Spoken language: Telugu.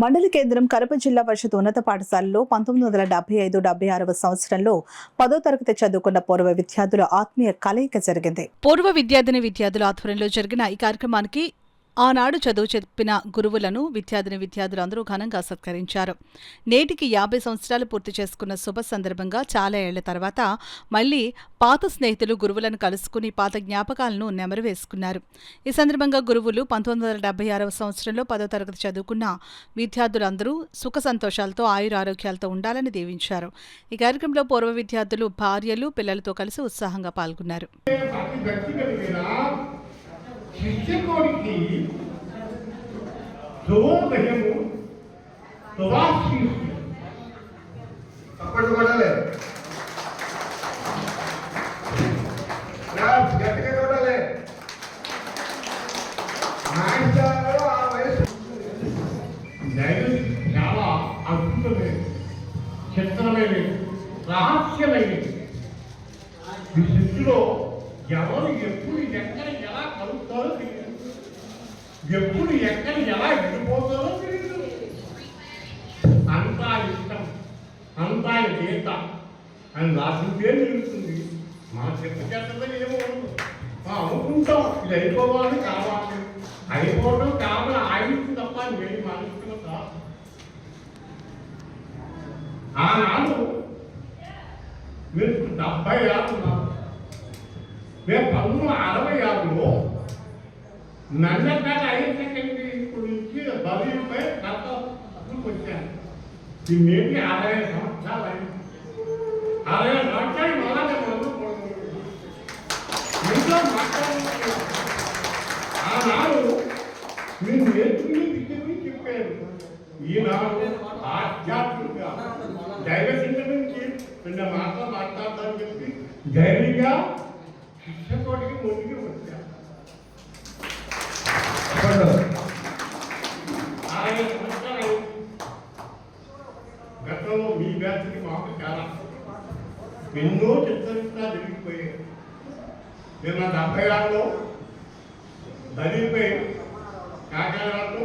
మండల కేంద్రం కడప జిల్లా పరిషత్ ఉన్నత పాఠశాలలో 1975-76 సంవత్సరంలో 10వ తరగతి చదువుకున్న పూర్వ విద్యార్థుల ఆత్మీయ కలయిక జరిగింది. పూర్వ విద్యార్థుల ఆధ్వర్యంలో జరిగిన ఈ కార్యక్రమానికి ఆనాడు చదువు చెప్పిన గురువులను విద్యార్థులందరూ ఘనంగా సత్కరించారు. నేటికి 50 సంవత్సరాలు పూర్తి చేసుకున్న శుభ సందర్భంగా చాలా ఏళ్ల తర్వాత మళ్లీ పాత స్నేహితులు గురువులను కలుసుకుని పాత జ్ఞాపకాలను నెమరువేసుకున్నారు. ఈ సందర్భంగా గురువులు 1976 సంవత్సరంలో 10వ తరగతి చదువుకున్న విద్యార్థులందరూ సుఖ సంతోషాలతో ఆయురారోగ్యాలతో ఉండాలని దీవించారు. ఈ కార్యక్రమంలో పూర్వ విద్యార్థులు భార్యలు పిల్లలతో కలిసి ఉత్సాహంగా పాల్గొన్నారు. ಶಿಕ್ಷಕರಿಗೆ ಜವಾಬ್ದಾರಿಯು ತವಾಶೀಸ್ ತಪ್ಪಟ್ಟು ಮಾಡಲೇ ನಾವು ಗಟ್ಟಿಗೆ ನೋಡಲೇ ಮಾಸ್ಟರ್ ಆ ವಯಸ್ಸು చాలా అద్భుతమైన చిత్రమైన రహస్యమైనది. ఈ సృష్టిలో ఎవరు ఎప్పుడు ఎక్కడ ఎలా కలుగుతారో తెలియదు, ఎప్పుడు ఎక్కడ ఎలా విడిపోతారో తెలియదు. అంతా ఇష్టం, అంతా గీత అని రాసిందే నిలుస్తుంది. మా చెప్పేటలో ఏమో అనుకుంటాం, ఇది అయిపోవాలి కావాలి, అయిపోవడం కావాలి ఆయుష్యం తప్ప నేను మనుషులు కాదు. ఆనాడు మీరు 76 ఉన్నారు, మేము 1966లో నన్నపేట హైయర్ సెకండరీ స్కూల్ నుంచి బదిలీపై కర్తవ్యకు వచ్చాను. దీన్ని 60 సంవత్సరాలు అయింది. 60 సంవత్సరాలు మళ్ళీ ఇంట్లో మాట్లాడుతున్నాను. ఆనాడు మీరు నేర్చుకుని విద్య గురించి చెప్పారు. ఈనాడు ఆధ్యాత్మిక దైవ చింతన నుంచి 2 మాటలు మాట్లాడతానని చెప్పి ధైర్యంగా శిక్షకోటికి ముందుకు వచ్చారు. 60 సంవత్సరాలు గతంలో మీ బ్యాచ్కి మాకు చాలా ఎన్నో చిత్రహింసా జరిగిపోయాయి. నేను 76లో దళిపై కాకినాడలో